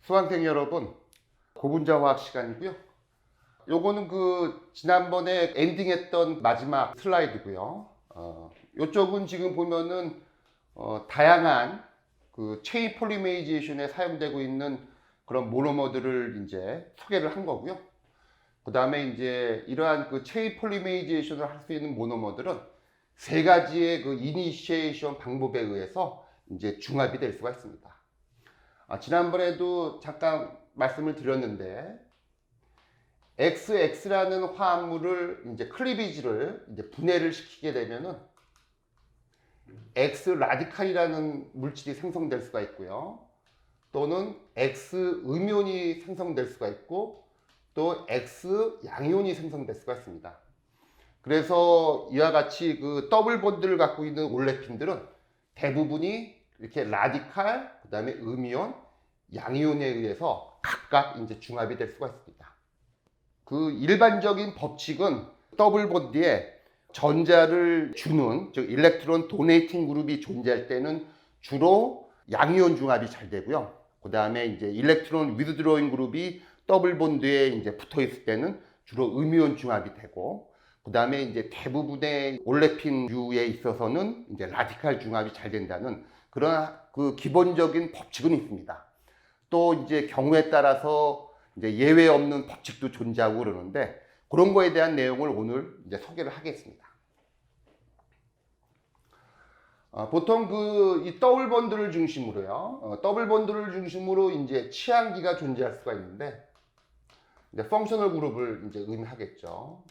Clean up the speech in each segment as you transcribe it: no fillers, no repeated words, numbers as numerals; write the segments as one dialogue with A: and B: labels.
A: 수강생 여러분, 고분자 화학 시간이고요. 요거는 지난번에 엔딩했던 마지막 슬라이드고요. 요쪽은 지금 보면은 다양한 체인 폴리메이제이션에 사용되고 있는 그런 모노머들을 이제 소개를 한 거고요. 그 다음에 이제 이러한 체인 폴리메이제이션을 할 수 있는 모노머들은 세 가지의 이니시에이션 방법에 의해서 이제 중합이 될 수가 있습니다. 지난번에도 잠깐 말씀을 드렸는데, XX라는 화합물을 이제 클리비지를 이제 분해를 시키게 되면은 X 라디칼이라는 물질이 생성될 수가 있고요. 또는 X 음이온이 생성될 수가 있고, 또 X 양이온이 생성될 수가 있습니다. 그래서 이와 같이 더블 본드를 갖고 있는 올레핀들은 대부분이 이렇게 라디칼, 그 다음에 음이온, 양이온에 의해서 각각 이제 중합이 될 수가 있습니다. 일반적인 법칙은 더블 본드에 전자를 주는, 즉 일렉트론 도네이팅 그룹이 존재할 때는 주로 양이온 중합이 잘 되고요. 그 다음에 이제 일렉트론 위드드로잉 그룹이 더블 본드에 이제 붙어 있을 때는 주로 음이온 중합이 되고, 그 다음에 이제 대부분의 올레핀류에 있어서는 이제 라디칼 중합이 잘 된다는 그런 기본적인 법칙은 있습니다. 또 이제 경우에 따라서 이제 예외 없는 법칙도 존재하고 그러는데, 그런 거에 대한 내용을 오늘 이제 소개를 하겠습니다. 보통 이 더블 본드를 중심으로요, 더블 본드를 중심으로 이제 치환기가 존재할 수가 있는데, 이제 펑셔널 그룹을 이제 의미하겠죠.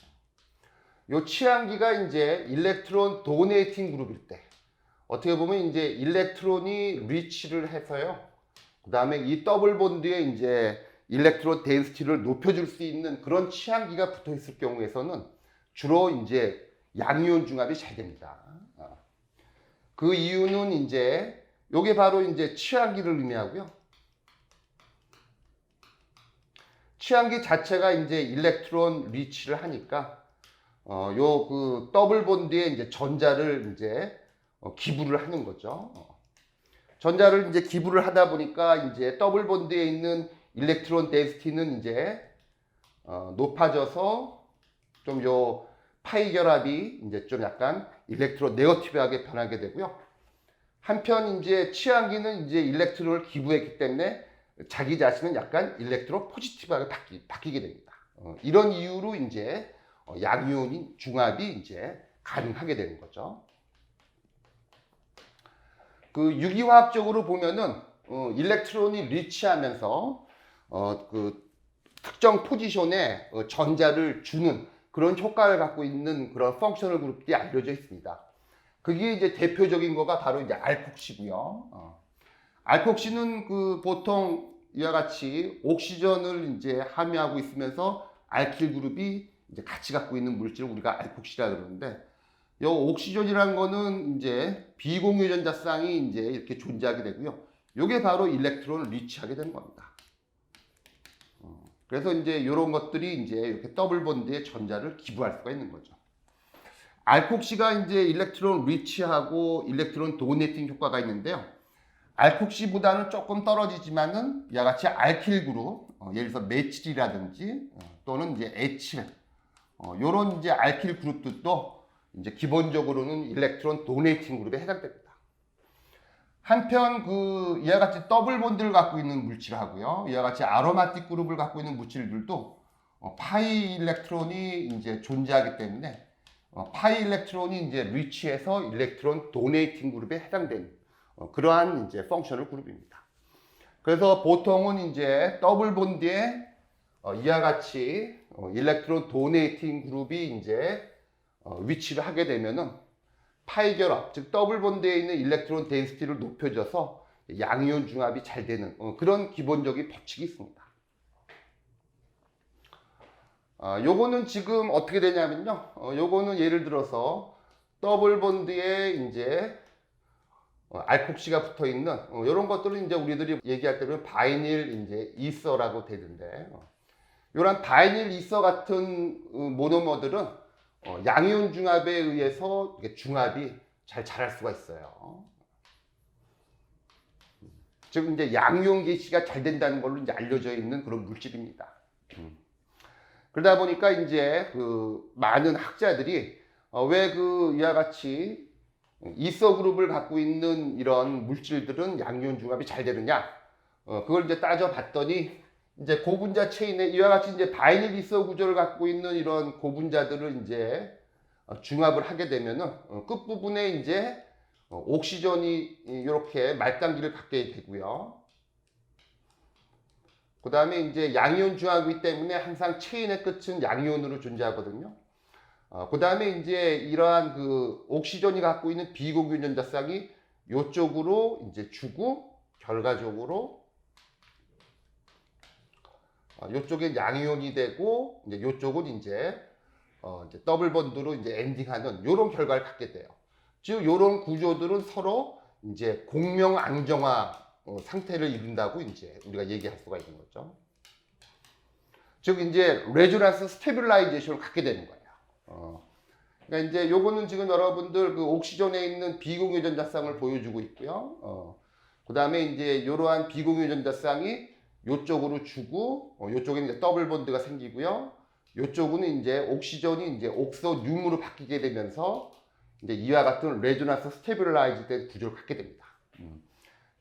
A: 요 치환기가 이제 일렉트론 도네이팅 그룹일 때, 어떻게 보면 이제 일렉트론이 리치를 해서요, 그 다음에 이 더블 본드에 이제 일렉트론 덴시티를 높여줄 수 있는 그런 치환기가 붙어 있을 경우에서는 주로 이제 양이온 중합이 잘 됩니다. 그 이유는 이제 요게 바로 이제 치환기를 의미하고요. 치환기 자체가 이제 일렉트론 리치를 하니까 더블 본드에 이제 전자를 이제 기부를 하는 거죠. 전자를 이제 기부를 하다 보니까 이제 더블 본드에 있는 일렉트론 덴시티는 이제 높아져서 좀 파이 결합이 이제 좀 약간 일렉트론 네거티브하게 변하게 되고요. 한편 이제 치환기는 이제 일렉트론을 기부했기 때문에 자기 자신은 약간 일렉트론 포지티브하게 바뀌게 됩니다. 이런 이유로 이제 양이온 중합이 이제 가능하게 되는 거죠. 유기화학적으로 보면은 일렉트론이 리치하면서 특정 포지션에 전자를 주는 그런 효과를 갖고 있는 그런 펑셔널 그룹들이 알려져 있습니다. 그게 이제 대표적인 거가 바로 이제 알콕시고요. 알콕시는 보통 이와 같이 옥시전을 이제 함유하고 있으면서 알킬 그룹이 이제 같이 갖고 있는 물질을 우리가 알콕시라 그러는데, 이 옥시전이라는 거는 이제 비공유 전자쌍이 이제 이렇게 존재하게 되고요. 이게 바로 일렉트론을 리치하게 되는 겁니다. 그래서 이제 이런 것들이 이제 이렇게 더블 본드에 전자를 기부할 수가 있는 거죠. 알콕시가 이제 일렉트론 리치하고 일렉트론 도네이팅 효과가 있는데요. 알콕시보다는 조금 떨어지지만은 이와 같이 알킬 그룹, 예를 들어서 메칠이라든지 또는 이제 에칠, 요런 이제 알킬 그룹들도 이제 기본적으로는 일렉트론 도네이팅 그룹에 해당됩니다. 한편 이와 같이 더블 본드를 갖고 있는 물질하고요, 이와 같이 아로마틱 그룹을 갖고 있는 물질들도 파이 일렉트론이 이제 존재하기 때문에 파이 일렉트론이 이제 리치해서 일렉트론 도네이팅 그룹에 해당되는 그러한 이제 펑셔널 그룹입니다. 그래서 보통은 이제 더블 본드에 이와 같이 일렉트론 도네이팅 그룹이 이제 위치를 하게 되면은 파이 결합, 즉 더블 본드에 있는 일렉트론 덴시티를 높여줘서 양이온 중합이 잘 되는 그런 기본적인 법칙이 있습니다. 요거는 지금 어떻게 되냐면요, 요거는 예를 들어서 더블 본드에 이제 알콕시가 붙어 있는 이런 것들은 이제 우리들이 얘기할 때는 바이닐 이제 이서라고 되는데, 이런 바이닐 이서 같은 모노머들은 양이온 중합에 의해서 중합이 잘 자랄 수가 있어요. 즉 이제 양이온 개시가 잘 된다는 걸로 이제 알려져 있는 그런 물질입니다. 그러다 보니까 이제 그 많은 학자들이 왜 그 이와 같이 이서 그룹을 갖고 있는 이런 물질들은 양이온 중합이 잘 되느냐? 그걸 이제 따져봤더니 이제 고분자 체인에 이와 같이 이제 바이닐 이서 구조를 갖고 있는 이런 고분자들을 이제 중합을 하게 되면은 끝부분에 이제 옥시전이 이렇게 말단기를 갖게 되고요. 그 다음에 이제 양이온 중합이기 때문에 항상 체인의 끝은 양이온으로 존재하거든요. 그 다음에 이제 이러한 그 옥시전이 갖고 있는 비공유 전자쌍이 이쪽으로 이제 주고 결과적으로 이쪽에 양이온이 되고 이제 이쪽은 이제 더블 번드로 이제 엔딩하는 이런 결과를 갖게 돼요. 즉 이런 구조들은 서로 이제 공명앙정화 상태를 이룬다고 이제 우리가 얘기할 수가 있는 거죠. 즉 이제 레조넌스 스테빌라이제이션을 갖게 되는 거예요. 그러니까 이제 요거는 지금 여러분들 그 옥시전에 있는 비공유 전자쌍을 보여주고 있고요. 그 다음에 이제 이러한 비공유 전자쌍이 요쪽으로 주고 요쪽에 이제 더블 본드가 생기고요. 요쪽은 이제 옥시전이 이제 옥소 듐으로 바뀌게 되면서 이제 이와 같은 레조넌스 스테빌라이즈된 구조를 갖게 됩니다.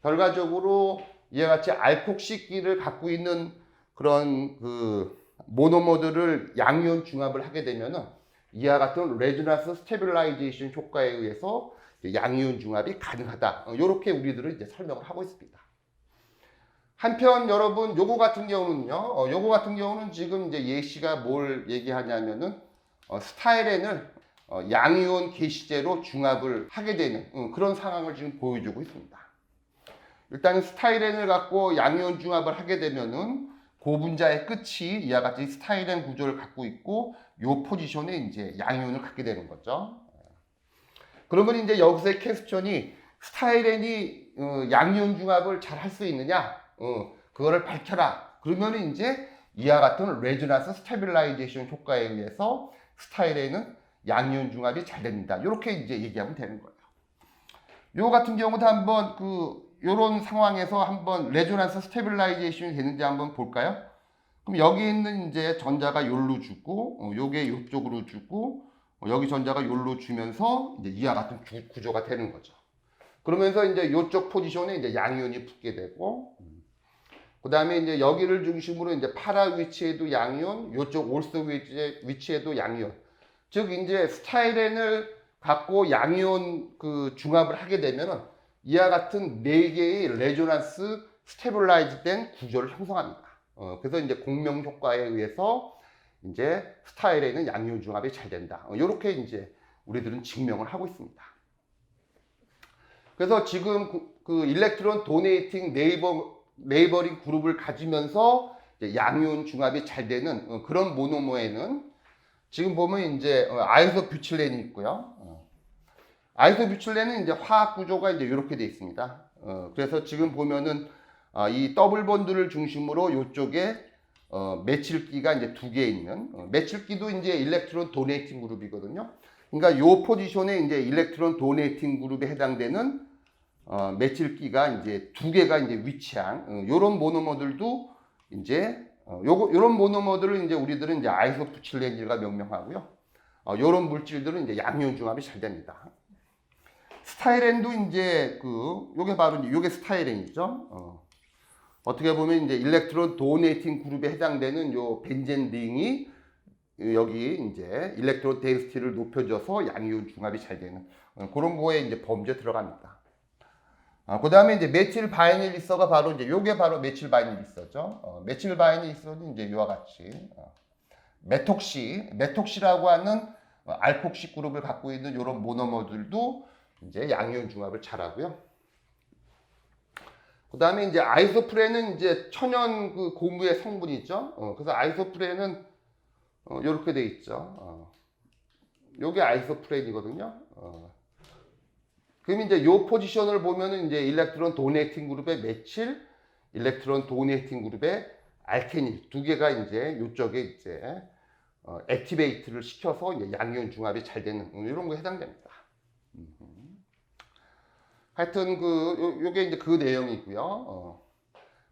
A: 결과적으로 이와 같이 알콕시끼를 갖고 있는 그런 그 모노머들을 양이온 중합을 하게 되면은 이와 같은 레조넌스 스테빌라이제이션 효과에 의해서 양이온 중합이 가능하다. 이렇게 우리들은 이제 설명을 하고 있습니다. 한편 여러분 요거 같은 경우는요. 요거 같은 경우는 지금 이제 예시가 뭘 얘기하냐면은 스타일엔을 양이온 개시제로 중합을 하게 되는 그런 상황을 지금 보여주고 있습니다. 일단 스타일엔을 갖고 양이온 중합을 하게 되면은 고분자의 끝이 이와 같이 스타일엔 구조를 갖고 있고 요 포지션에 이제 양이온을 갖게 되는 거죠. 그러면 이제 여기서의 퀘스천이 스타일엔이 양이온 중합을 잘 할 수 있느냐? 그거를 밝혀라. 그러면 이제 이와 같은 레조넌스 스테빌라이제이션 효과에 의해서 스타일엔은 양이온 중합이 잘 됩니다. 이렇게 이제 얘기하면 되는 거예요. 요 같은 경우도 한번 요런 상황에서 한번 레조넌스 스테빌라이제이션이 되는지 한번 볼까요? 그럼 여기 있는 이제 전자가 요로 주고 요게 요쪽으로 주고 여기 전자가 요로 주면서 이제 이와 같은 구조가 되는 거죠. 그러면서 이제 요쪽 포지션에 이제 양이온이 붙게 되고 그 다음에 이제 여기를 중심으로 이제 파라 위치에도 양이온, 요쪽 올스 위치에도 양이온. 즉 이제 스타일엔을 갖고 양이온 그 중합을 하게 되면은 이와 같은 4개의 레조넌스 스테빌라이즈된 구조를 형성합니다. 그래서 이제 공명 효과에 의해서 이제 스타일엔은 양이온 중합이 잘 된다. 이렇게 이제 우리들은 증명을 하고 있습니다. 그래서 지금 그 일렉트론 도네이팅 네이버링 그룹을 가지면서 이제 양이온 중합이 잘 되는 그런 모노머에는 지금 보면 이제 아이소뷰틸렌이 있고요. 아이소뷰틸렌은 이제 화학 구조가 이제 이렇게 되어 있습니다. 그래서 지금 보면은 이 더블 본드를 중심으로 이쪽에 메칠기가 이제 2개 있는 메칠기도 이제 일렉트론 도네이팅 그룹이거든요. 그러니까 요 포지션에 이제 일렉트론 도네이팅 그룹에 해당되는 메칠기가 이제 2개가 이제 위치한 요런 모노머들도 이제 요런 모노머들을 이제 우리들은 이제 아이소부틸렌이라 명명하고요. 요런 물질들은 이제 양이온 중합이 잘 됩니다. 스타일엔도 이제 요게 바로 이제 요게 스타일엔이죠. 어떻게 보면 이제 일렉트론 도네이팅 그룹에 해당되는 요 벤젠 링이 여기 이제 일렉트론 덴시티를 높여줘서 양이온 중합이 잘 되는 그런 거에 이제 범죄 들어갑니다. 그 다음에 이제 메칠 바이닐 이서가 바로 이제 요게 바로 메칠 바이닐 이서죠. 메칠 바이닐 이서는 이제 요와 같이 메톡시라고 하는 알콕시 그룹을 갖고 있는 요런 모노머들도 이제 양이온 중합을 잘하고요. 그 다음에 이제 아이소프렌은 이제 천연 그 고무의 성분이죠. 그래서 아이소프렌은 요렇게 돼 있죠. 요게 아이소프렌이거든요. 그럼 이제 요 포지션을 보면은 이제 일렉트론 도네이팅 그룹의 메칠, 일렉트론 도네이팅 그룹의 알케닐 2개가 이제 요쪽에 이제 액티베이트를 시켜서 이제 양이온 중합이 잘 되는 이런 거에 해당됩니다. 하여튼 요게 이제 그 내용이고요.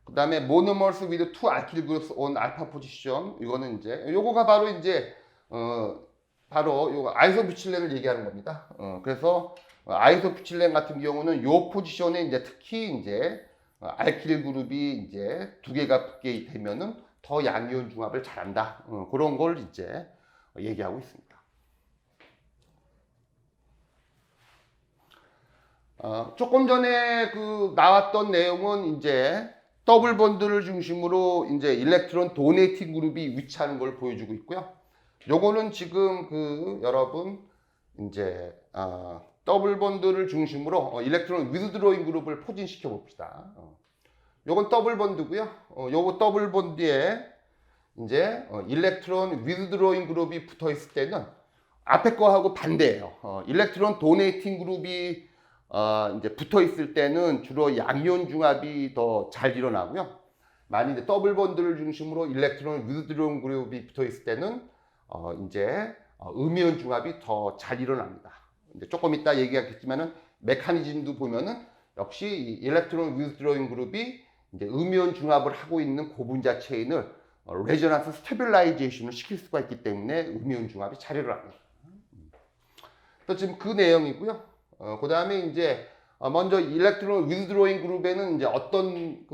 A: 그다음에 monomers with two alkyl groups on alpha position. 이거는 이제 요거가 바로 이제 바로 요거 아이소뷸틸렌을 얘기하는 겁니다. 그래서 아이소뷸틸렌 같은 경우는 요 포지션에 이제 특히 이제 알킬 그룹이 이제 두 개가 붙게 되면은 더 양이온 중합을 잘한다. 그런 걸 이제 얘기하고 있습니다. 조금 전에 나왔던 내용은 이제 더블 본드를 중심으로 이제 일렉트론 도네이팅 그룹이 위치하는 걸 보여주고 있고요. 요거는 지금 여러분 이제 더블 본드를 중심으로 일렉트론 위드드로잉 그룹을 포진시켜 봅시다. 요건 더블 본드고요. 요거 더블 본드에 이제 일렉트론 위드드로잉 그룹이 붙어 있을 때는 앞에 거하고 반대예요. 일렉트론 도네이팅 그룹이 이제 붙어 있을 때는 주로 양이온 중합이 더 잘 일어나고요. 만약 이제 더블 본드를 중심으로 일렉트론 위드드로잉 그룹이 붙어 있을 때는 이제 음이온 중합이 더 잘 일어납니다. 이제 조금 이따 얘기하겠지만은 메커니즘도 보면은 역시 이 일렉트론 위드드로잉 그룹이 이제 음이온 중합을 하고 있는 고분자 체인을 레저넌스 스테빌라이제이션을 시킬 수가 있기 때문에 음이온 중합이 잘 일어납니다. 또 지금 그 내용이고요. 그 다음에 이제 먼저 일렉트론 위드드로잉 그룹에는 이제 어떤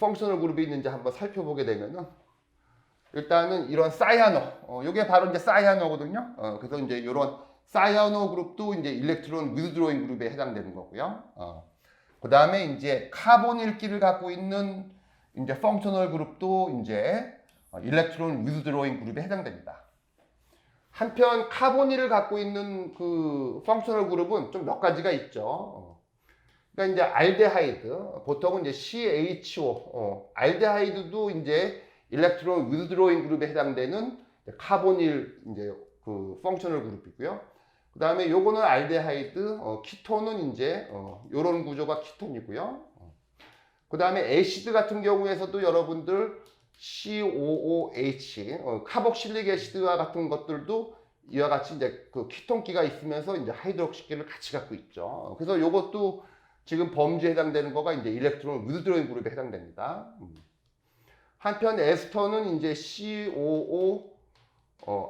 A: 펑셔널 그룹이 있는지 한번 살펴보게 되면은 일단은 이런 사이아노, 요게 바로 이제 사이아노거든요. 그래서 이제 이런 사이아노 그룹도 이제 일렉트론 위드드로잉 그룹에 해당되는 거고요. 그 다음에 이제 카본일기를 갖고 있는 이제 펑셔널 그룹도 이제 일렉트론 위드드로잉 그룹에 해당됩니다. 한편 카본일을 갖고 있는 펑셔널 그룹은 좀 몇 가지가 있죠. 그러니까 이제 알데하이드, 보통은 이제 CHO, 알데하이드도 이제 일렉트론 위드드로잉 그룹에 해당되는 카본일 이제 펑셔널 그룹이고요. 그 다음에 요거는 알데하이드, 키톤은 이제 요런 구조가 키톤이고요. 그 다음에 애시드 같은 경우에서도 여러분들 COOH, 카복실릭 애시드와 같은 것들도 이와 같이 이제 키톤기가 있으면서 이제 하이드록시기를 같이 갖고 있죠. 그래서 요것도 지금 범주에 해당되는 거가 이제 일렉트론 위드드로잉 그룹에 해당됩니다. 한편 에스터는 이제 COO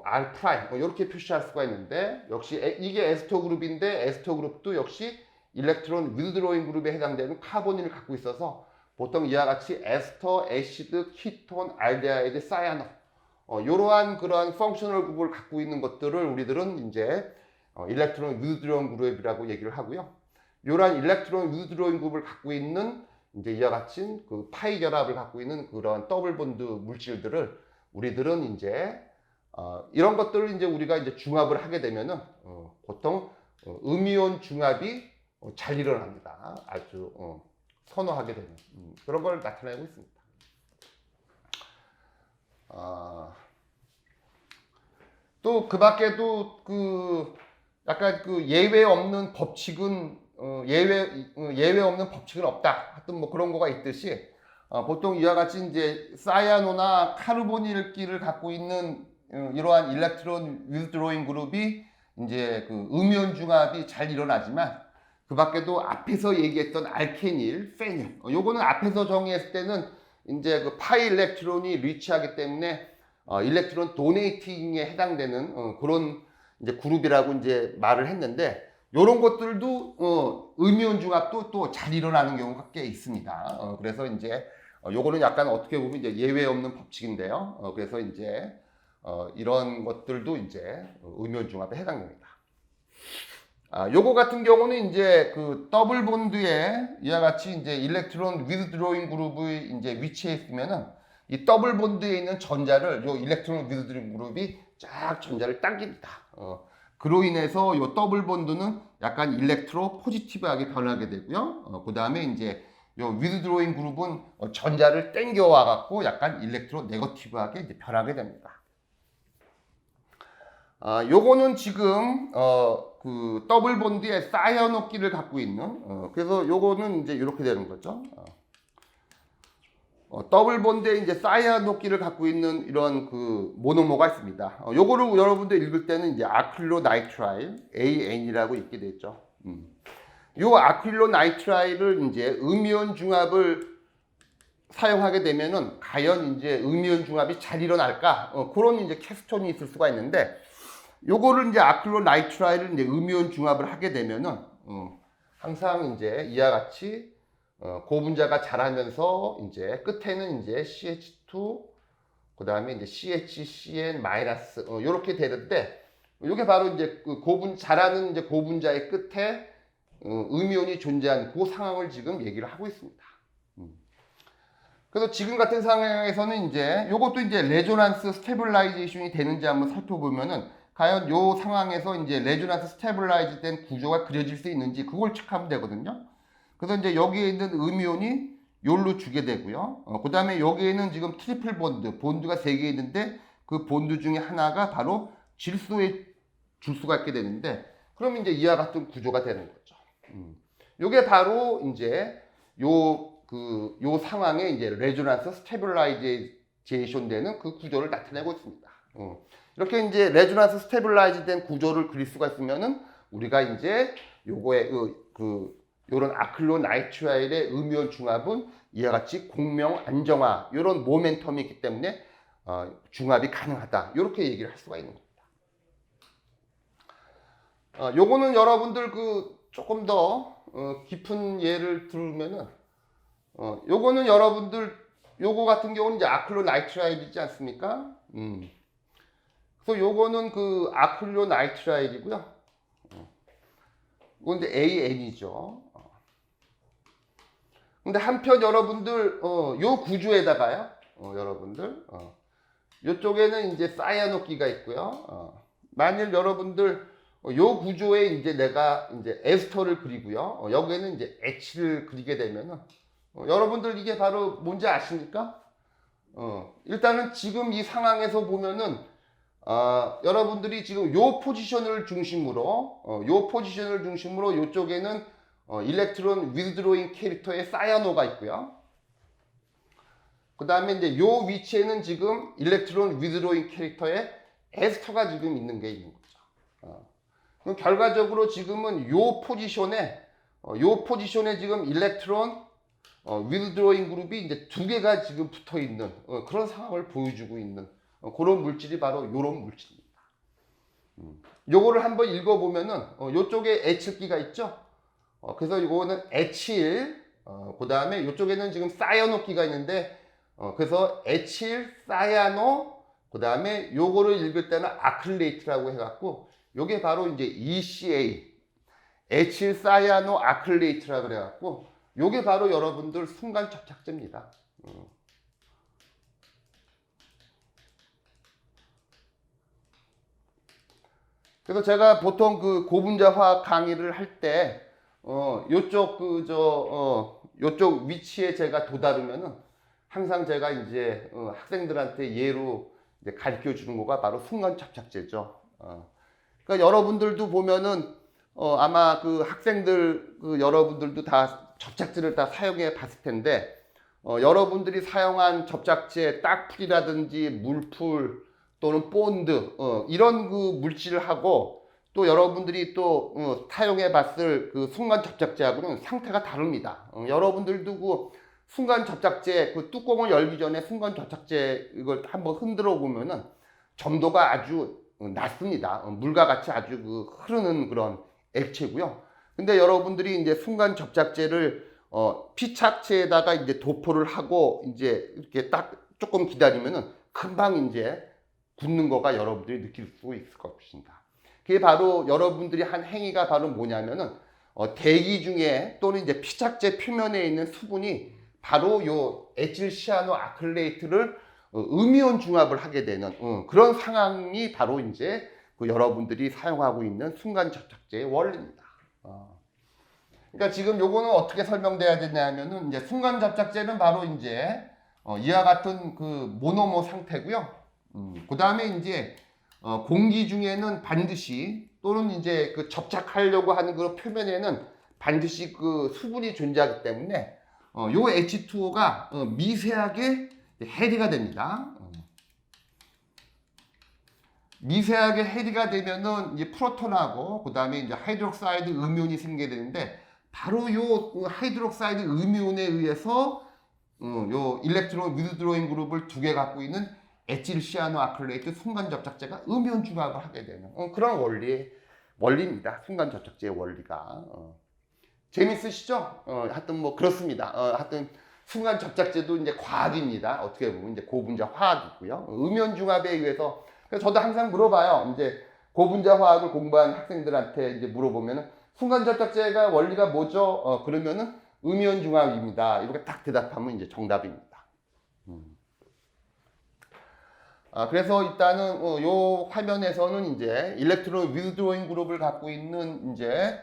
A: R 프라임 이렇게 표시할 수가 있는데 역시 이게 에스터 그룹인데 에스터 그룹도 역시 일렉트론 위드드로잉 그룹에 해당되는 카본인을 갖고 있어서 보통 이와 같이 에스터, 애시드, 키톤, 알데하이드, 사이아노 이러한 그러한 펑셔널 그룹을 갖고 있는 것들을 우리들은 이제 일렉트론 위드드로잉 그룹이라고 얘기를 하고요. 이러한 일렉트론 위드드로잉 그룹을 갖고 있는 이제 이와 같이 파이 결합을 갖고 있는 그런 더블 본드 물질들을 우리들은 이제 이런 것들을 이제 우리가 이제 중합을 하게 되면은 보통 음이온 중합이 잘 일어납니다. 아주 선호하게 되는 그런 걸 나타내고 있습니다. 또 그 밖에도 약간 예외 없는 법칙은 예외 없는 법칙은 없다. 하여튼 뭐 그런 거가 있듯이 보통 이와 같이 이제 사이아노나 카르보닐기를 갖고 있는 이러한 일렉트론 위드드로잉 그룹이 이제 음이온 중합이 잘 일어나지만 그 밖에도 앞에서 얘기했던 알케닐, 페닐 요거는 앞에서 정의했을 때는 이제 파이 일렉트론이 리치하기 때문에 일렉트론 도네이팅에 해당되는 그런 이제 그룹이라고 이제 말을 했는데 요런 것들도 음이온 중합도 또 잘 일어나는 경우가 꽤 있습니다. 그래서 이제 요거는 약간 어떻게 보면 이제 예외 없는 법칙인데요. 그래서 이제 이런 것들도 이제 음이온 중합에 해당됩니다. 요거 같은 경우는 이제 더블 본드에 이와 같이 이제 일렉트론 위드드로잉 그룹이 이제 위치해 있으면은 이 더블 본드에 있는 전자를 요 일렉트론 위드드로잉 그룹이 쫙 전자를 당깁니다. 그로 인해서 요 더블 본드는 약간 일렉트로 포지티브하게 변하게 되고요. 그 다음에 이제 요 위드드로잉 그룹은 전자를 땡겨와 갖고 약간 일렉트로 네거티브하게 이제 변하게 됩니다. 요거는 지금 더블 본드에 사이아노끼를 갖고 있는 그래서 요거는 이제 이렇게 되는 거죠. 더블 본드에 이제 사이아노끼를 갖고 있는 이런 모노머가 있습니다. 요거를 여러분들 읽을 때는 이제 아크릴로 나이트라일 AN이라고 읽게 되죠. 요 아크릴로나이트라이를 이제 음이온 중합을 사용하게 되면은 과연 이제 음이온 중합이 잘 일어날까? 그런 이제 퀘스천이 있을 수가 있는데, 요거를 이제 아크릴로나이트라이를 이제 음이온 중합을 하게 되면은 항상 이제 이와 같이 고분자가 자라면서 이제 끝에는 이제 CH2 그다음에 이제 CHCN 마이너스 이렇게 되는데, 이게 바로 이제 그 자라는 이제 고분자의 끝에 음이온이 존재하는 그 상황을 지금 얘기를 하고 있습니다. 그래서 지금 같은 상황에서는 이제 요것도 이제 레조넌스 스테빌라이제이션이 되는지 한번 살펴보면은 과연 요 상황에서 이제 레조넌스 스테빌라이즈 된 구조가 그려질 수 있는지 그걸 체크하면 되거든요. 그래서 이제 여기에 있는 음이온이 요로 주게 되고요. 그 다음에 여기에는 지금 트리플 본드가 3개 있는데 그 본드 중에 하나가 바로 질소에 줄 수가 있게 되는데, 그럼 이제 이와 같은 구조가 되는 거죠. 요게 바로 이제 요 상황에 이제 레조넌스 스테빌라이제이션 되는 그 구조를 나타내고 있습니다. 이렇게 이제 레조넌스 스테빌라이즈 된 구조를 그릴 수가 있으면은 우리가 이제 요거의 요런 아크릴로나이트라일의 음이온 중합은 이와 같이 공명 안정화 요런 모멘텀이 있기 때문에 중합이 가능하다. 이렇게 얘기를 할 수가 있는 겁니다. 요거는 여러분들 조금 더 깊은 예를 들면은 요거는 여러분들 요거 같은 경우는 이제 아크릴로나이트라일이지 않습니까? 그래서 요거는 아크릴로나이트라일이고요. 이건 이제 AN이죠. 근데 한편 여러분들 요 구조에다가요. 여러분들 요쪽에는 이제 사이아노기가 있고요. 만일 여러분들 요 구조에 이제 내가 이제 에스터를 그리고요. 여기에는 이제 H를 그리게 되면은 여러분들 이게 바로 뭔지 아십니까? 일단은 지금 이 상황에서 보면은 여러분들이 지금 요 포지션을 중심으로 요쪽에는 일렉트론 위드로잉 캐릭터의 사이아노가 있고요. 그 다음에 이제 요 위치에는 지금 일렉트론 위드로잉 캐릭터의 에스터가 지금 있는 게 있는 거죠. 그럼 결과적으로 지금은 요 포지션에 지금 일렉트론 위드로잉 그룹이 이제 2개가 지금 붙어 있는 그런 상황을 보여주고 있는 그런 물질이 바로 요런 물질입니다. 요거를 한번 읽어보면은 요쪽에 H기가 있죠. 그래서 이거는 H1 그 다음에 요쪽에는 지금 사이아노기가 있는데 그래서 H1 사이아노 그 다음에 요거를 읽을 때는 아클레이트라고 해갖고 요게 바로 이제 ECA H1 사이아노 아클레이트라 그래갖고 요게 바로 여러분들 순간 접착제입니다. 그래서 제가 보통 고분자 화학 강의를 할 때 요쪽 위치에 제가 도다르면은 항상 제가 이제 학생들한테 예로 이제 가르쳐 주는 거가 바로 순간 접착제죠. 그러니까 여러분들도 보면은 아마 학생들 여러분들도 다 접착제를 다 사용해 봤을 텐데 여러분들이 사용한 접착제 딱풀이라든지 물풀 또는 본드 이런 물질을 하고 또 여러분들이 또 사용해 봤을 순간 접착제하고는 상태가 다릅니다. 여러분들도 순간 접착제 뚜껑을 열기 전에 순간 접착제 이걸 한번 흔들어 보면은 점도가 아주 낮습니다. 물과 같이 아주 흐르는 그런 액체고요. 근데 여러분들이 이제 순간 접착제를 피착체에다가 이제 도포를 하고 이제 이렇게 딱 조금 기다리면은 금방 이제 굳는 거가 여러분들이 느낄 수 있을 것입니다. 그게 바로 여러분들이 한 행위가 바로 뭐냐면은 대기 중에 또는 이제 피착제 표면에 있는 수분이 바로 요 에틸시아노 아클레이트를 음이온 중합을 하게 되는 그런 상황이 바로 이제 여러분들이 사용하고 있는 순간 접착제의 원리입니다. 그러니까 지금 요거는 어떻게 설명돼야 되냐면은 이제 순간 접착제는 바로 이제 이와 같은 모노머 상태고요. 그 다음에 이제 공기 중에는 반드시 또는 이제 접착하려고 하는 표면에는 반드시 수분이 존재하기 때문에 요 H2O가 미세하게 해리가 됩니다. 미세하게 해리가 되면은 이제 프로톤하고 그 다음에 이제 하이드록사이드 음이온이 생기게 되는데 바로 요 하이드록사이드 음이온에 의해서 요 일렉트론 위드드로잉 그룹을 두 개 갖고 있는 에틸 시아노 아크릴레이트 순간 접착제가 음이온 중합을 하게 되는 그런 원리입니다. 순간 접착제의 원리가. 재밌으시죠? 하여튼 뭐 그렇습니다. 하여튼 순간 접착제도 이제 과학입니다. 어떻게 보면 이제 고분자 화학이고요. 음이온 중합에 의해서 그래서 저도 항상 물어봐요. 이제 고분자 화학을 공부한 학생들한테 이제 물어보면은 순간 접착제가 원리가 뭐죠? 그러면은 음이온 중합입니다. 이렇게 딱 대답하면 이제 정답입니다. 그래서 일단은 요 화면에서는 이제 일렉트론 위드드로잉 그룹을 갖고 있는 이제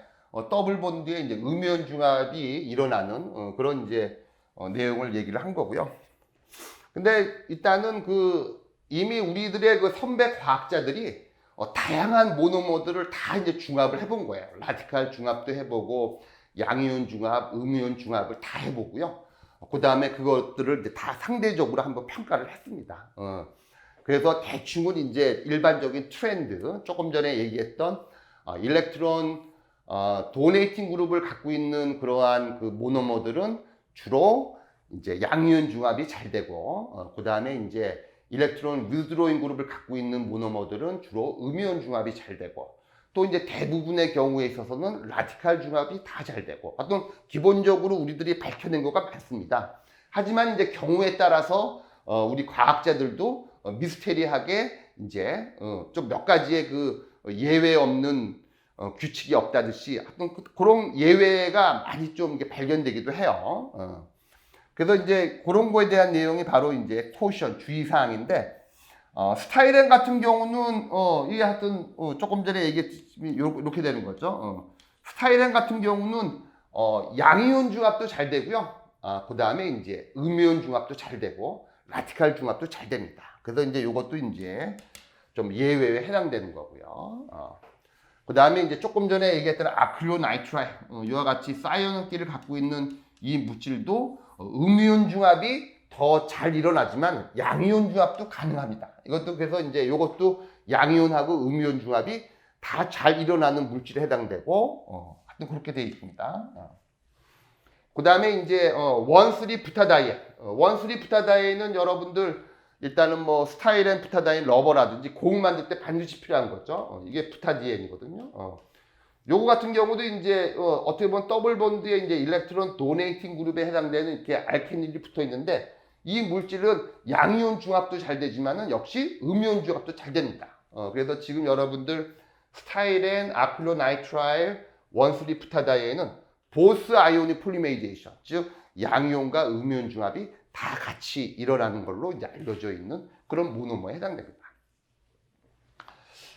A: 더블 본드에 이제 음이온 중합이 일어나는 그런 이제 내용을 얘기를 한 거고요. 근데 일단은 이미 우리들의 선배 과학자들이 다양한 모노머들을 다 이제 중합을 해본 거예요. 라디칼 중합도 해보고 양이온 중합, 음이온 중합을 다 해보고요. 그 다음에 그것들을 이제 다 상대적으로 한번 평가를 했습니다. 그래서 대충은 이제 일반적인 트렌드, 조금 전에 얘기했던 일렉트론 도네이팅 그룹을 갖고 있는 그러한 모노머들은 주로 이제 양이온 중합이 잘 되고, 그 다음에 이제 일렉트론 위드드로잉 그룹을 갖고 있는 모노머들은 주로 음이온 중합이 잘 되고, 또 이제 대부분의 경우에 있어서는 라디칼 중합이 다 잘 되고, 하여튼 기본적으로 우리들이 밝혀낸 거가 많습니다. 하지만 이제 경우에 따라서 우리 과학자들도 미스테리하게 이제 좀 몇 가지의 예외 없는 규칙이 없다듯이 하여튼 그런 예외가 많이 좀 이게 발견되기도 해요. 그래서 이제 그런 거에 대한 내용이 바로 이제 코션 주의사항인데, 스타일렌 같은 경우는 이게 하여튼 조금 전에 얘기했지만 이렇게 되는 거죠. 스타일렌 같은 경우는 양이온 중합도 잘 되고요. 그 다음에 이제 음이온 중합도 잘 되고 라디칼 중합도 잘 됩니다. 그래서 이제 이것도 이제 좀 예외에 해당되는 거고요. 그 다음에 이제 조금 전에 얘기했던 아크릴로나이트라일, 이와 같이 사이언끼를 갖고 있는 이 물질도 음이온 중합이 더 잘 일어나지만 양이온 중합도 가능합니다. 이것도 그래서 이제 이것도 양이온하고 음이온 중합이 다 잘 일어나는 물질에 해당되고, 하여튼 그렇게 되어 있습니다. 그 다음에 이제 원쓰리 부타다이엔, 원쓰리 부타다이엔은 여러분들 일단은 뭐 스타일렌 부타다이엔 러버라든지 공 만들 때 반드시 필요한 거죠. 이게 부타디엔이거든요. 요거 같은 경우도 이제 어떻게 보면 더블 본드에 이제 일렉트론 도네이팅 그룹에 해당되는 이렇게 알케닐이 붙어 있는데, 이 물질은 양이온 중합도 잘 되지만은 역시 음이온 중합도 잘 됩니다. 그래서 지금 여러분들 스타일렌, 아크릴로나이트라일, 원쓰리 부타다이엔은 보스 아이오닉 폴리메이제이션, 즉 양이온과 음이온 중합이 다 같이 일어나는 걸로 이제 알려져 있는 그런 모노머에 해당됩니다.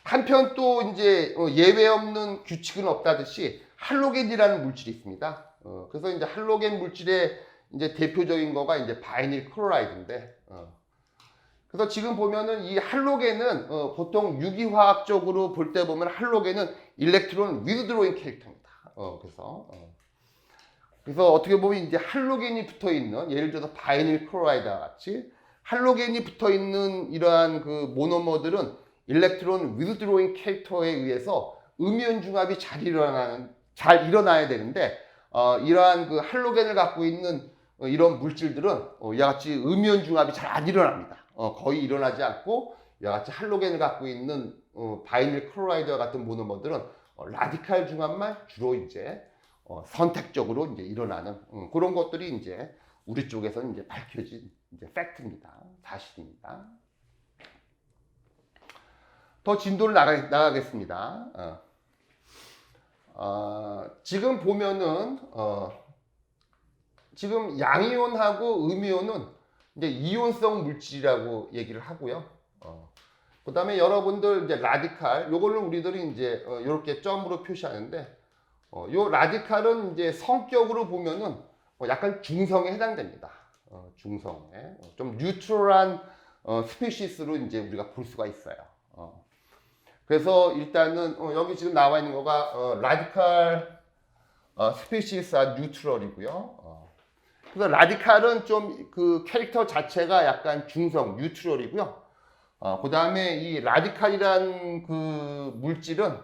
A: 한편 또 이제 예외 없는 규칙은 없다듯이 할로겐이라는 물질이 있습니다. 그래서 이제 할로겐 물질의 이제 대표적인 거가 이제 바이닐 클로라이드인데, 그래서 지금 보면은 이 할로겐은 보통 유기화학적으로 볼 때 보면 할로겐은 일렉트론 위드드로잉 캐릭터입니다. 그래서 어떻게 보면 이제 할로겐이 붙어 있는, 예를 들어서 바이닐 클로라이드와 같이 할로겐이 붙어 있는 이러한 모노머들은 일렉트론 위드드로잉 캐릭터에 의해서 음이온 중합이 잘 일어나야 되는데, 이러한 할로겐을 갖고 있는 이런 물질들은 이와 같이 음이온 중합이 잘 안 일어납니다. 거의 일어나지 않고 이와 같이 할로겐을 갖고 있는 바이닐 클로라이드와 같은 모노머들은 라디칼 중합만 주로 이제 선택적으로 이제 일어나는 그런 것들이 이제 우리 쪽에서는 이제 밝혀진 이제 팩트입니다. 사실입니다. 더 진도를 나가겠습니다. 지금 보면은 지금 양이온하고 음이온은 이제 이온성 물질이라고 얘기를 하고요. 그 다음에 여러분들 이제 라디칼, 요거를 우리들이 이제 이렇게 점으로 표시하는데, 요 라디칼은 이제 성격으로 보면은 약간 중성에 해당됩니다. 중성에 좀 뉴트럴한 스피시스로 이제 우리가 볼 수가 있어요. 그래서 일단은 여기 지금 나와 있는 거가 라디칼 스피시스 뉴트럴이고요. 그래서 라디칼은 좀 캐릭터 자체가 약간 중성 뉴트럴이고요. 그 다음에 이 라디칼이란 물질은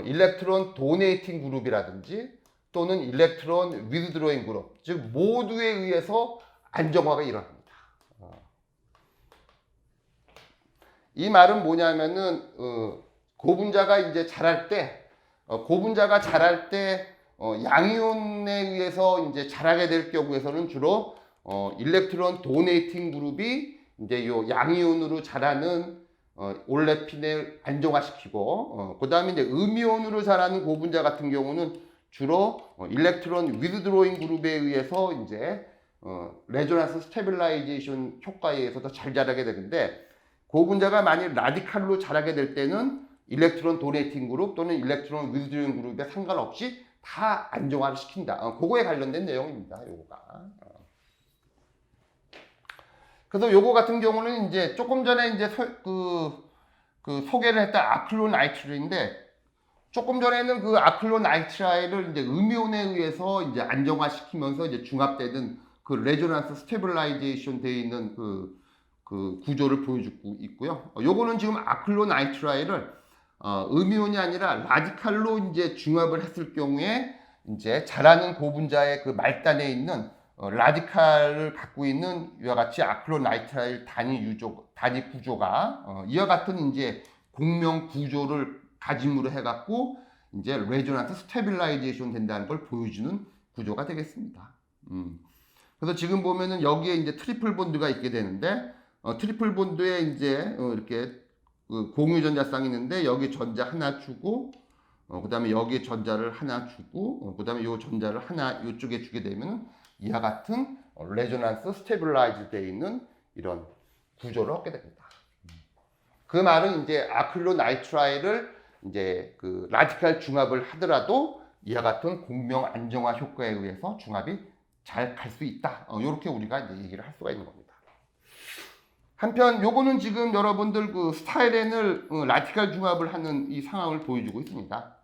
A: 일렉트론 도네이팅 그룹이라든지 또는 일렉트론 위드드로잉 그룹, 즉 모두에 의해서 안정화가 일어납니다. 이 말은 뭐냐면은 고분자가 이제 자랄 때 양이온에 의해서 이제 자라게 될 경우에서는 주로 일렉트론 도네이팅 그룹이 이제 요 양이온으로 자라는 올레핀을 안정화시키고 그다음에 이제 음이온으로 자라는 고분자 같은 경우는 주로 일렉트론 위드드로잉 그룹에 의해서 이제 레조넌스 스테빌라이제이션 효과에 의해서 더 잘 자라게 되는데, 고분자가 만일 라디칼로 자라게 될 때는 일렉트론 도네이팅 그룹 또는 일렉트론 위드드로잉 그룹에 상관없이 다 안정화를 시킨다. 그거에 관련된 내용입니다. 요거가. 그래서 요거 같은 경우는 이제 조금 전에 이제 소개를 했던 아크릴로나이트라인데, 조금 전에는 그 아크릴로나이트라이를 이제 음이온에 의해서 이제 안정화시키면서 이제 중합되는 그 레조넌스 스테빌라이제이션 되어 있는 그 구조를 보여주고 있고요. 요거는 지금 아크릴로나이트라이를 음이온이 아니라 라디칼로 이제 중합을 했을 경우에 이제 자라는 고분자의 그 말단에 있는 라디칼을 갖고 있는 이와 같이 아크릴로나이트라일 단위 구조가 이와 같은 이제 공명 구조를 가짐으로 해갖고 이제 레조넌스 스테빌라이제이션 된다는 걸 보여주는 구조가 되겠습니다. 그래서 지금 보면은 여기에 이제 트리플 본드가 있게 되는데, 트리플 본드에 이제 이렇게 공유 전자쌍이 있는데 여기 전자 하나 주고 그 다음에 여기에 전자를 하나 주고 그 다음에 이 전자를 하나 이쪽에 주게 되면 이와 같은 레조넌스 스테빌라이즈 되어 있는 이런 구조를 얻게 됩니다. 그 말은 이제 아크릴로나이트라이를 이제 그 라디칼 중합을 하더라도 이와 같은 공명 안정화 효과에 의해서 중합이 잘 갈 수 있다. 이렇게 우리가 이제 얘기를 할 수가 있는 겁니다. 한편 요거는 지금 여러분들 그 스타일렌을 라디칼 중합을 하는 이 상황을 보여주고 있습니다.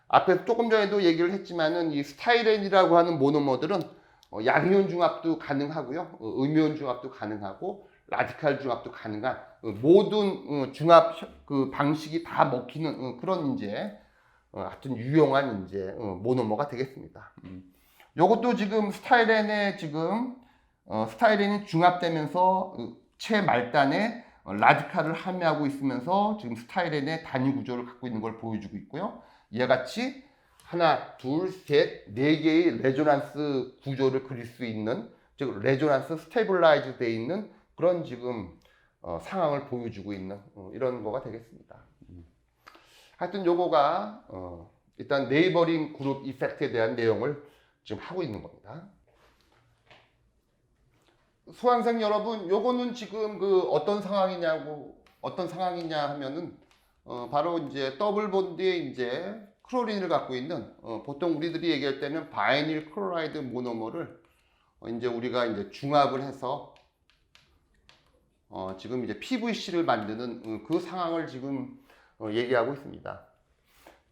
A: 앞에서 조금 전에도 얘기를 했지만은 이 스타일렌이라고 하는 모노머들은 양이온 중합도 가능하고요, 음이온 중합도 가능하고 라디칼 중합도 가능한 모든 중합 그 방식이 다 먹히는 그런 이제 하여튼 유용한 이제 모노머가 되겠습니다. 요것도 지금 스타일렌에 지금 스타일렌이 중합되면서 최말단에 라디칼을 함유하고 있으면서 지금 스타일렌의 단위 구조를 갖고 있는 걸 보여주고 있고요. 이와 같이 하나, 둘, 셋, 네 개의 레조넌스 구조를 그릴 수 있는, 즉 레조넌스 스테빌라이즈 되어 있는 그런 지금 상황을 보여주고 있는 이런 거가 되겠습니다. 하여튼 요거가 일단 네이버링 그룹 이펙트에 대한 내용을 지금 하고 있는 겁니다. 수강생 여러분, 요거는 지금 그 어떤 상황이냐 하면은 바로 이제 더블 본드에 이제 클로린을 갖고 있는 보통 우리들이 얘기할 때는 바이닐 클로라이드 모노머를 이제 우리가 이제 중합을 해서 지금 이제 PVC를 만드는 그 상황을 지금 얘기하고 있습니다.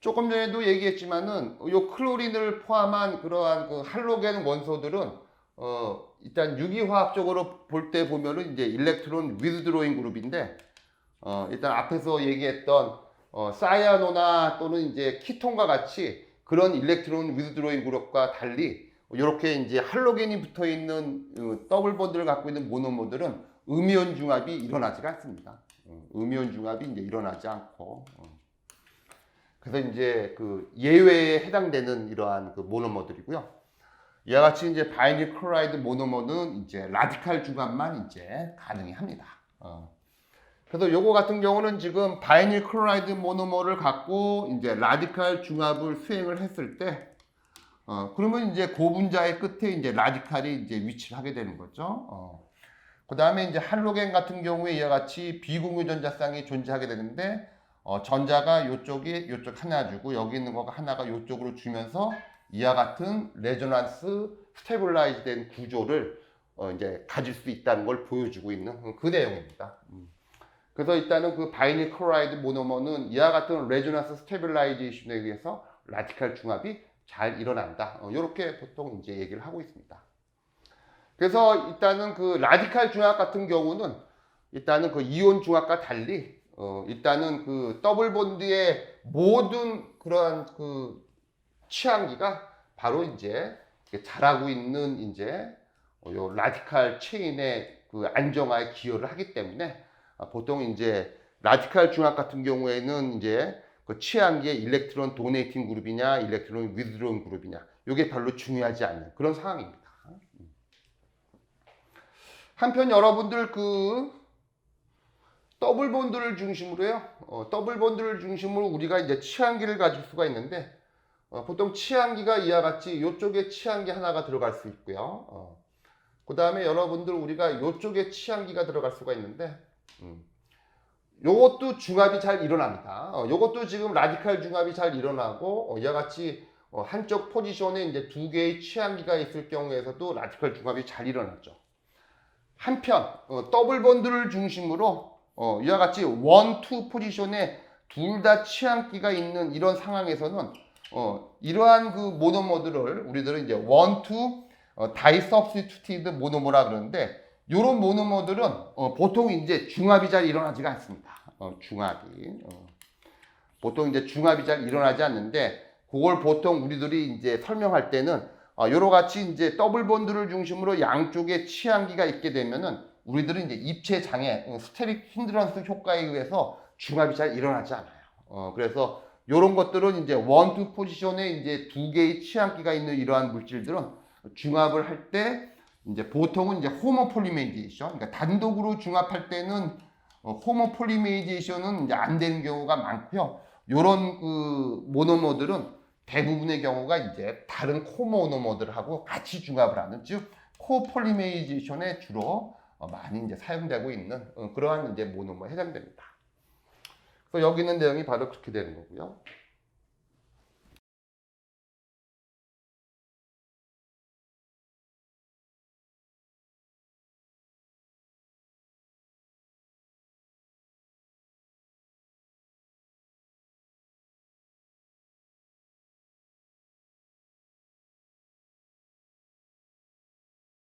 A: 조금 전에도 얘기했지만은 요 클로린을 포함한 그러한 그 할로겐 원소들은 일단 유기화학적으로 볼 때 보면은 이제 일렉트론 위드드로잉 그룹인데, 일단 앞에서 얘기했던 사이아노나 또는 이제 키톤과 같이 그런 일렉트론 위드드로잉 그룹과 달리 이렇게 이제 할로겐이 붙어 있는 더블 본드를 갖고 있는 모노머들은 음이온 중합이 일어나지가 않습니다. 음이온 중합이 이제 일어나지 않고, 그래서 이제 그 예외에 해당되는 이러한 그 모노머들이고요. 이와 같이 이제 바이닐 클로라이드 모노머는 이제 라디칼 중합만 이제 가능히 합니다. 그래서 요거 같은 경우는 지금 바이닐 클로라이드 모노머를 갖고 이제 라디칼 중합을 수행을 했을 때, 그러면 이제 고분자의 끝에 이제 라디칼이 이제 위치를 하게 되는 거죠. 그 다음에 이제 할로겐 같은 경우에 이와 같이 비공유 전자쌍이 존재하게 되는데, 전자가 요쪽 하나 주고 여기 있는 거가 하나가 요쪽으로 주면서 이와 같은 레조넌스 스테빌라이즈 된 구조를 이제 가질 수 있다는 걸 보여주고 있는 그 내용입니다. 그래서 일단은 그 바이닐 클로라이드 모노머는 이와 같은 레조넌스 스테빌라이제이션에 의해서 라디칼 중합이 잘 일어난다. 이렇게 보통 이제 얘기를 하고 있습니다. 그래서 일단은 그 라디칼 중합 같은 경우는 일단은 그 이온 중합과 달리 일단은 그 더블 본드의 모든 그러한 그 취항기가 바로 이제 자라고 있는 이제 요 라디칼 체인의 그 안정화에 기여를 하기 때문에 보통 이제 라디칼 중합 같은 경우에는 이제 그 취향기의 일렉트론 도네이팅 그룹이냐 일렉트론 위드로잉 그룹이냐 이게 별로 중요하지 않는 그런 상황입니다. 한편 여러분들 그 더블 본드를 중심으로요. 더블 본드를 중심으로 우리가 이제 취향기를 가질 수가 있는데 보통 취향기가 이와 같이 이쪽에 취향기 하나가 들어갈 수 있고요. 그 다음에 여러분들 우리가 이쪽에 취향기가 들어갈 수가 있는데 요것도 중합이 잘 일어납니다. 요것도 지금 라디칼 중합이 잘 일어나고 이와 같이 한쪽 포지션에 이제 두 개의 취향기가 있을 경우에서도 라디칼 중합이 잘 일어났죠. 한편 더블 본드를 중심으로 이와 같이 원, 투 포지션에 둘 다 취향기가 있는 이런 상황에서는 이러한 그 모노머들을 우리들은 이제 원, 투 다이서브스티튜티드 모노머라 그러는데 이런 모노머들은 보통 이제 중합이 잘 일어나지가 않습니다. 중합이 보통 이제 중합이 잘 일어나지 않는데 그걸 보통 우리들이 이제 설명할 때는 여러 같이 이제 더블 본드를 중심으로 양쪽에 취향기가 있게 되면은 우리들은 이제 입체 장애, 스테릭 힌드런스 효과에 의해서 중합이 잘 일어나지 않아요. 그래서 이런 것들은 이제 원, 투 포지션에 이제 두 개의 취향기가 있는 이러한 물질들은 중합을 할 때 이제 보통은 이제 호모폴리메이제이션, 그러니까 단독으로 중합할 때는 호모폴리메이제이션은 이제 안 되는 경우가 많고요. 이런 그 모노머들은 대부분의 경우가 이제 다른 코모노머들하고 같이 중합을 하는 즉 코폴리메이제이션에 주로 많이 이제 사용되고 있는 그러한 이제 모노머에 해당됩니다. 그래서 여기 있는 내용이 바로 그렇게 되는 거고요.